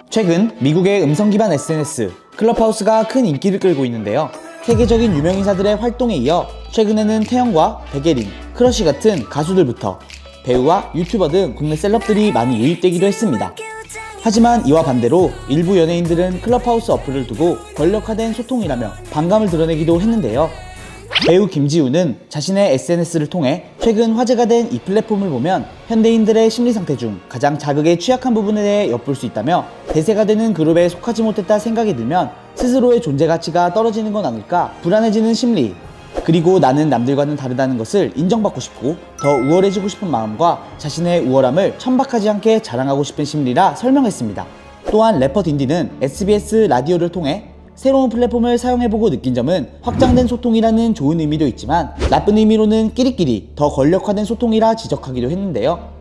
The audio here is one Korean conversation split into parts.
최근 미국의 음성 기반 SNS 클럽하우스가 큰 인기를 끌고 있는데요. 세계적인 유명 인사들의 활동에 이어 최근에는 태영과 백예린, 크러쉬 같은 가수들부터 배우와 유튜버 등 국내 셀럽들이 많이 유입되기도 했습니다. 하지만 이와 반대로 일부 연예인들은 클럽하우스 어플을 두고 권력화된 소통이라며 반감을 드러내기도 했는데요. 배우 김지우는 자신의 SNS를 통해 최근 화제가 된 이 플랫폼을 보면 현대인들의 심리 상태 중 가장 자극에 취약한 부분에 대해 엿볼 수 있다며 대세가 되는 그룹에 속하지 못했다 생각이 들면 스스로의 존재 가치가 떨어지는 건 아닐까 불안해지는 심리, 그리고 나는 남들과는 다르다는 것을 인정받고 싶고 더 우월해지고 싶은 마음과 자신의 우월함을 천박하지 않게 자랑하고 싶은 심리라 설명했습니다. 또한 래퍼 딘딘은 SBS 라디오를 통해 새로운 플랫폼을 사용해보고 느낀 점은 확장된 소통이라는 좋은 의미도 있지만 나쁜 의미로는 끼리끼리 더 권력화된 소통이라 지적하기도 했는데요.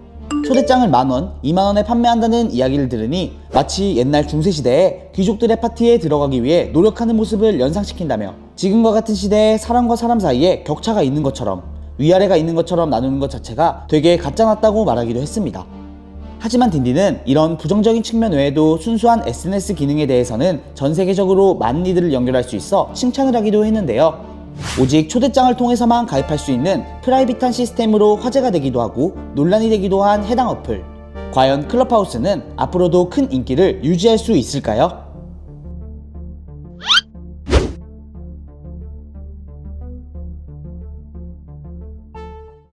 초대장을 10,000원, 20,000원에 판매한다는 이야기를 들으니 마치 옛날 중세시대에 귀족들의 파티에 들어가기 위해 노력하는 모습을 연상시킨다며 지금과 같은 시대에 사람과 사람 사이에 격차가 있는 것처럼 위아래가 있는 것처럼 나누는 것 자체가 되게 가짜같다고 말하기도 했습니다. 하지만 딘딘은 이런 부정적인 측면 외에도 순수한 SNS 기능에 대해서는 전 세계적으로 많은 이들을 연결할 수 있어 칭찬을 하기도 했는데요. 오직 초대장을 통해서만 가입할 수 있는 프라이빗한 시스템으로 화제가 되기도 하고 논란이 되기도 한 해당 어플. 과연 클럽하우스는 앞으로도 큰 인기를 유지할 수 있을까요?